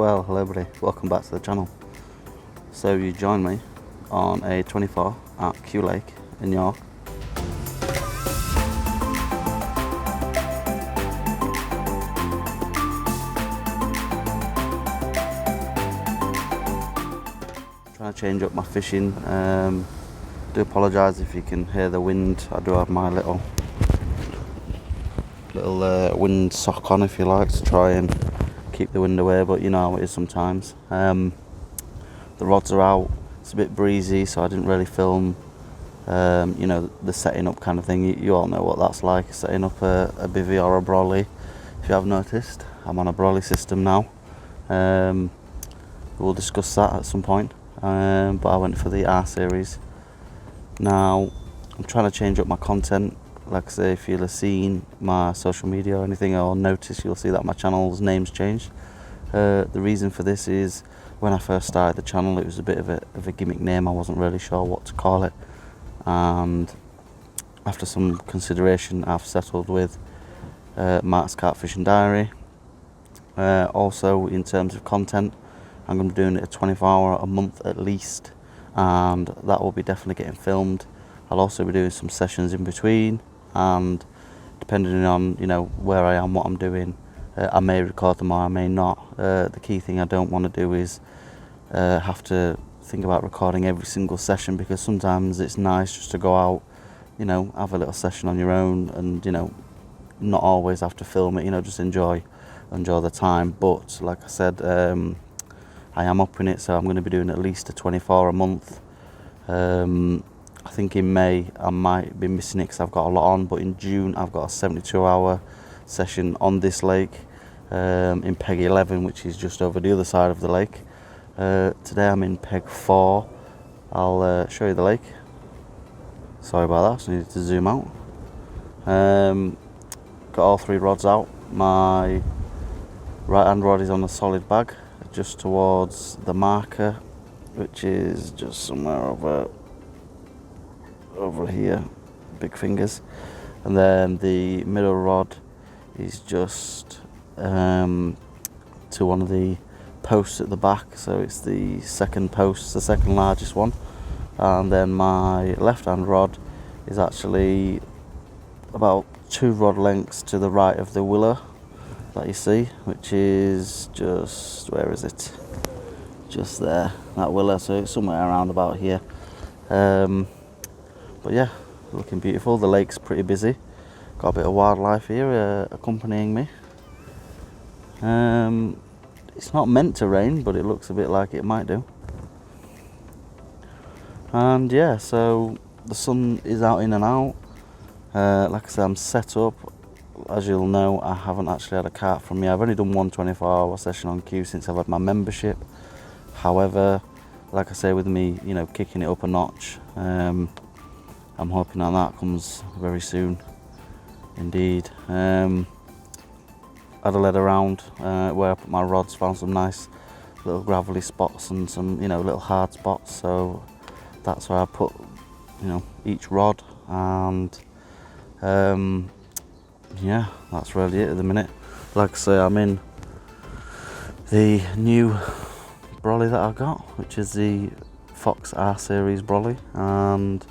Well, hello everybody, welcome back to the channel. So you join me on a 24 at QLake in York. Trying to change up my fishing. Do apologise if you can hear the wind. I do have my little wind sock on, if you like, to try and keep the wind away, but you know how it is sometimes. The rods are out, it's a bit breezy, so I didn't really film you know, the setting up kind of thing. You all know what that's like, setting up a bivvy or a brolly. If you have noticed, I'm on a brolly system now. We'll discuss that at some point, but I went for the R series. Now I'm trying to change up my content. Like I say, if you'll have seen my social media or anything, or notice, you'll see that my channel's name's changed. The reason for this is when I first started the channel, it was a bit of a gimmick name. I wasn't really sure what to call it, and after some consideration, I've settled with Mark's Carp Fishing Diary. Also, in terms of content, I'm going to be doing it a 24-hour a month at least, and that will be definitely getting filmed. I'll also be doing some sessions in between, and depending on, you know, where I am, what I'm doing, I may record them or I may not. The key thing I don't want to do is have to think about recording every single session, because sometimes it's nice just to go out, you know, have a little session on your own, and you know, not always have to film it, you know, just enjoy the time. But like I said, I am upping it, so I'm going to be doing at least a 24 a month. I think in May I might be missing it because I've got a lot on, but in June I've got a 72-hour session on this lake in Peg 11, which is just over the other side of the lake. Today I'm in Peg 4. I'll show you the lake. Sorry about that, just needed to zoom out. Got all three rods out. My right hand rod is on a solid bag just towards the marker, which is just somewhere over here, big fingers, and then the middle rod is just to one of the posts at the back, so it's the second post, the second largest one. And then my left hand rod is actually about 2 rod lengths to the right of the willow that you see, which is just, where is it, just there, that willow, so it's somewhere around about here. But yeah, looking beautiful. The lake's pretty busy, got a bit of wildlife here accompanying me. It's not meant to rain, but it looks a bit like it might do. And yeah, so the sun is out in and out. Like I said, I'm set up. As you'll know, I haven't actually had a carp from me. I've only done one 24-hour session on Q since I've had my membership. However, like I say, with me, you know, kicking it up a notch, I'm hoping that comes very soon indeed. Had a lead around where I put my rods, found some nice little gravelly spots and some, you know, little hard spots, so that's where I put, you know, each rod. And yeah, that's really it at the minute. Like I say, I'm in the new brolly that I got, which is the Fox R series brolly, and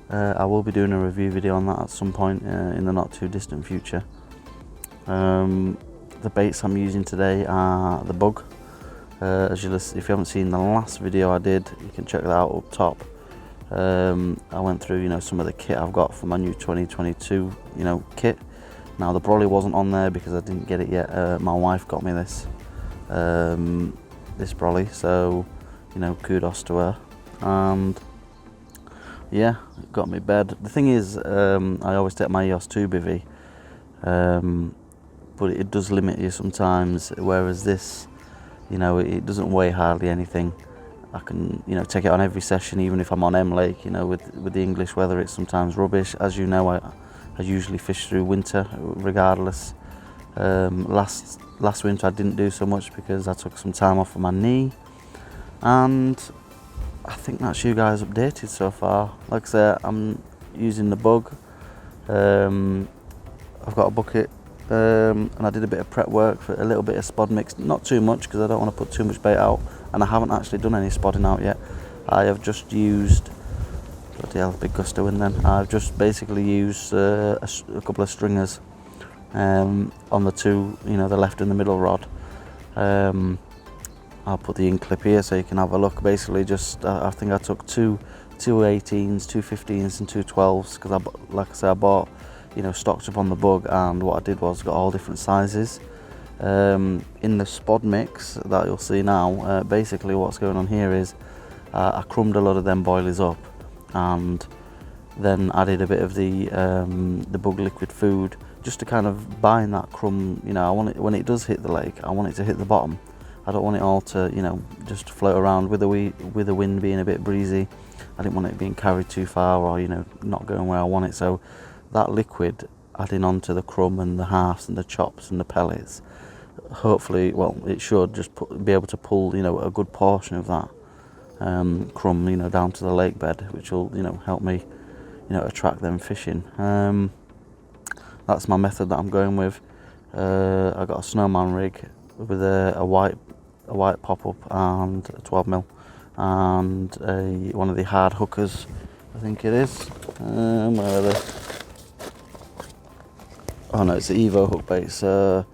I will be doing a review video on that at some point in the not too distant future. The baits I'm using today are the bug. If you haven't seen the last video I did, you can check that out up top. I went through, you know, some of the kit I've got for my new 2022, you know, kit. Now the brolly wasn't on there because I didn't get it yet. My wife got me this brolly, so you know, kudos to her. And yeah, it got me bed. The thing is, I always take my EOS 2 bivvy, but it does limit you sometimes, whereas this, you know, it doesn't weigh hardly anything. I can, you know, take it on every session, even if I'm on M Lake. You know, with the English weather, it's sometimes rubbish. As you know, I usually fish through winter regardless. Last winter I didn't do so much because I took some time off of my knee, and I think that's you guys updated so far. Like I say, I'm using the bug. I've got a bucket and I did a bit of prep work for a little bit of spod mix, not too much because I don't want to put too much bait out, and I haven't actually done any spodding out yet. I have just used, bloody hell, big gust of wind then, I've just basically used a couple of stringers on the two, the left and the middle rod. I'll put the in clip here so you can have a look. Basically just, I think I took two 18s, two 15s and two 12s because like I said, I bought, stocked up on the bug, and what I did was got all different sizes. In the spod mix that you'll see now, basically what's going on here is I crumbed a lot of them boilies up and then added a bit of the bug liquid food just to kind of bind that crumb. I want it, when it does hit the lake, I want it to hit the bottom. I don't want it all to, just float around with the wind being a bit breezy. I didn't want it being carried too far or, not going where I want it. So that liquid adding onto the crumb and the halves and the chops and the pellets, hopefully, well, it should just be able to pull, a good portion of that crumb, down to the lake bed, which will, help me, attract them fishing. That's my method that I'm going with. I got a snowman rig with a white pop-up and a 12mm and one of the hard hookers, I think it is. Where are they? Oh no, it's the Evo hook baits, the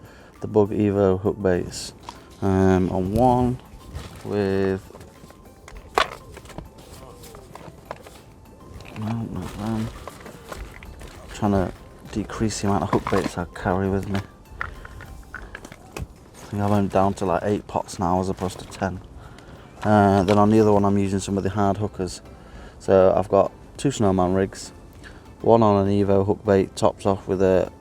Bug Evo hook baits, on one with, no, not them. I'm trying to decrease the amount of hook baits I carry with me. I think I went down to like 8 pots now as opposed to 10. Then on the other one I'm using some of the hard hookers. So I've got 2 snowman rigs, one on an Evo hook bait topped off with a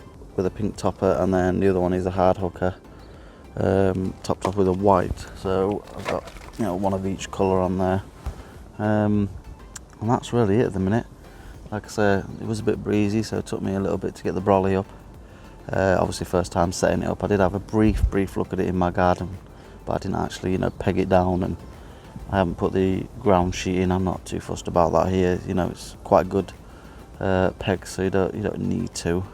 pink topper, and then the other one is a hard hooker topped off with a white. So I've got one of each colour on there, and that's really it at the minute. Like I say, it was a bit breezy, so it took me a little bit to get the brolly up. Obviously first time setting it up. I did have a brief look at it in my garden, but I didn't actually peg it down, and I haven't put the ground sheet in. I'm not too fussed about that here. It's quite good peg, so you don't need to.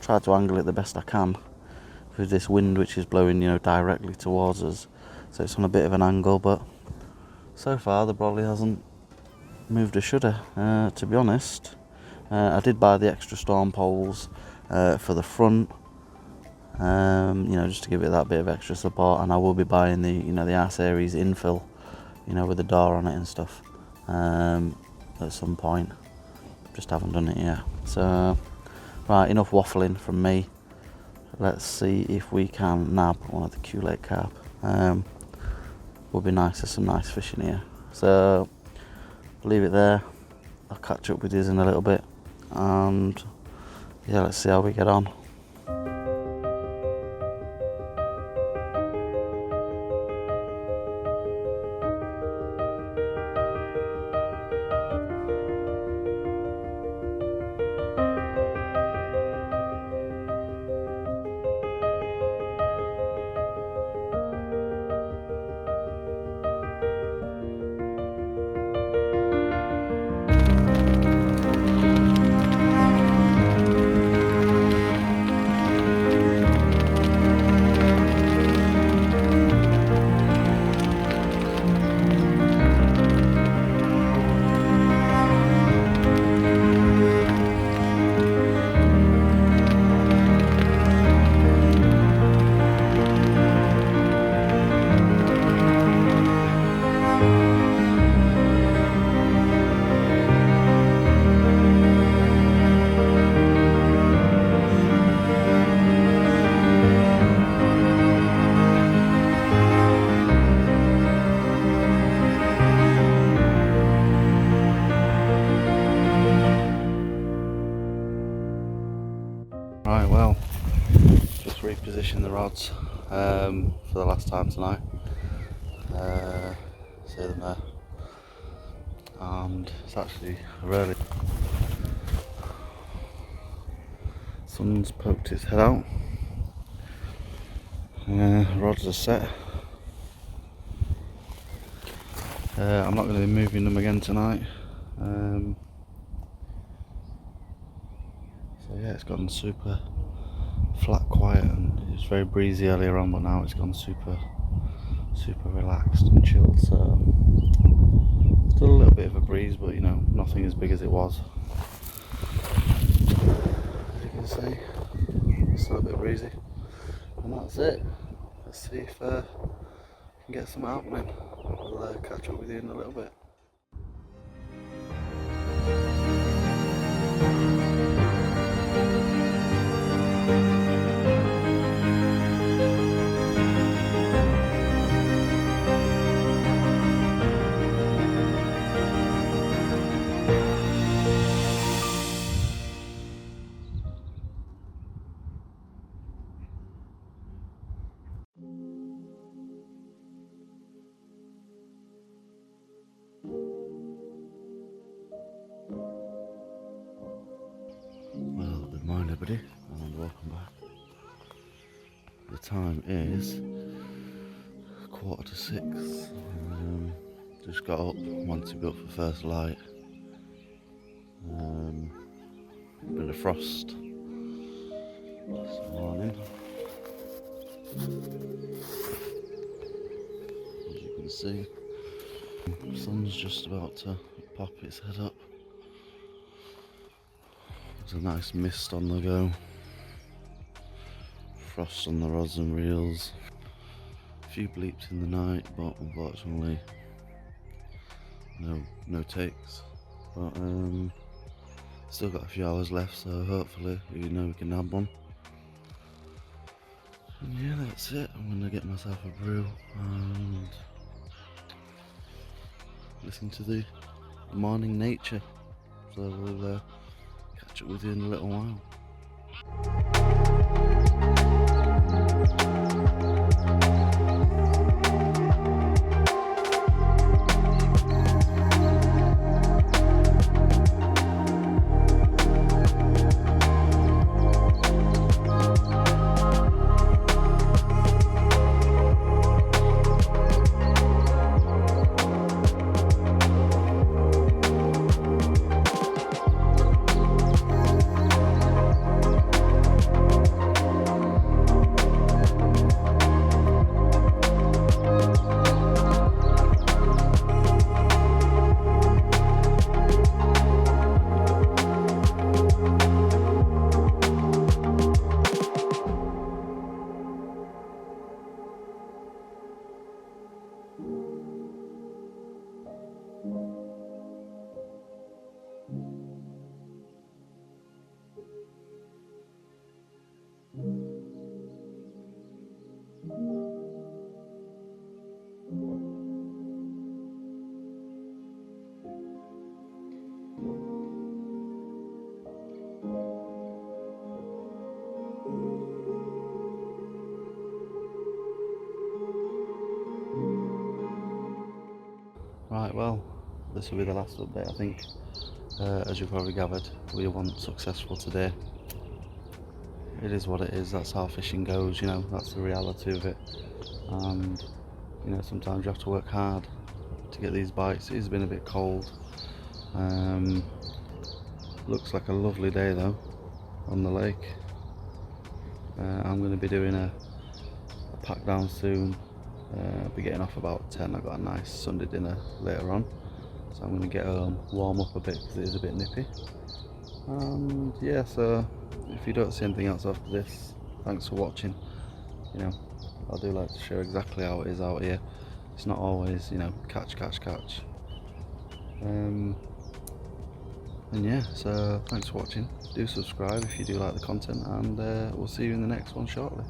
Try to angle it the best I can with this wind which is blowing directly towards us, so it's on a bit of an angle, but so far the brolly hasn't moved a shudder, to be honest. I did buy the extra storm poles for the front, just to give it that bit of extra support, and I will be buying the the R-Series infill, with the door on it and stuff, at some point. Just haven't done it yet. So right, enough waffling from me. Let's see if we can nab one of the QLake carp. Would be nice, there's some nice fishing here. So leave it there. I'll catch up with you in a little bit, and yeah, let's see how we get on. Right, well, just repositioned the rods for the last time tonight. See them there, and it's actually really, sun's poked its head out. Rods are set. I'm not going to be moving them again tonight. So yeah, it's gotten super flat quiet, and it was very breezy earlier on, but now it's gone super relaxed and chilled. So still a little bit of a breeze, but you know, nothing as big as it was. As you can see, it's still a bit breezy, and that's it. Let's see if I can get some happening. I'll catch up with you in a little bit. Well, good morning everybody, and welcome back. The time is 5:45. Just got up, wanted to be up for first light. Bit of frost this morning, as you can see. The sun's just about to pop its head up. There's a nice mist on the go. Frost on the rods and reels. A few bleeps in the night, but unfortunately no takes. But still got a few hours left, so hopefully we can nab one. And yeah, that's it. I'm gonna get myself a brew and listen to the morning nature. So we'll catch up with you in a little while. Right, well, this will be the last update, I think. As you've probably gathered, we weren't successful today. It is what it is, that's how fishing goes, you know, that's the reality of it. And, you know, sometimes you have to work hard to get these bites. It has been a bit cold. Looks like a lovely day though, on the lake. I'm going to be doing a pack down soon. I'll be getting off about 10. I've got a nice Sunday dinner later on, so I'm going to get home, warm up a bit because it is a bit nippy. And yeah, so if you don't see anything else after this, thanks for watching. You know, I do like to show exactly how it is out here. It's not always, you know, catch. And yeah, so thanks for watching. Do subscribe if you do like the content, and we'll see you in the next one shortly.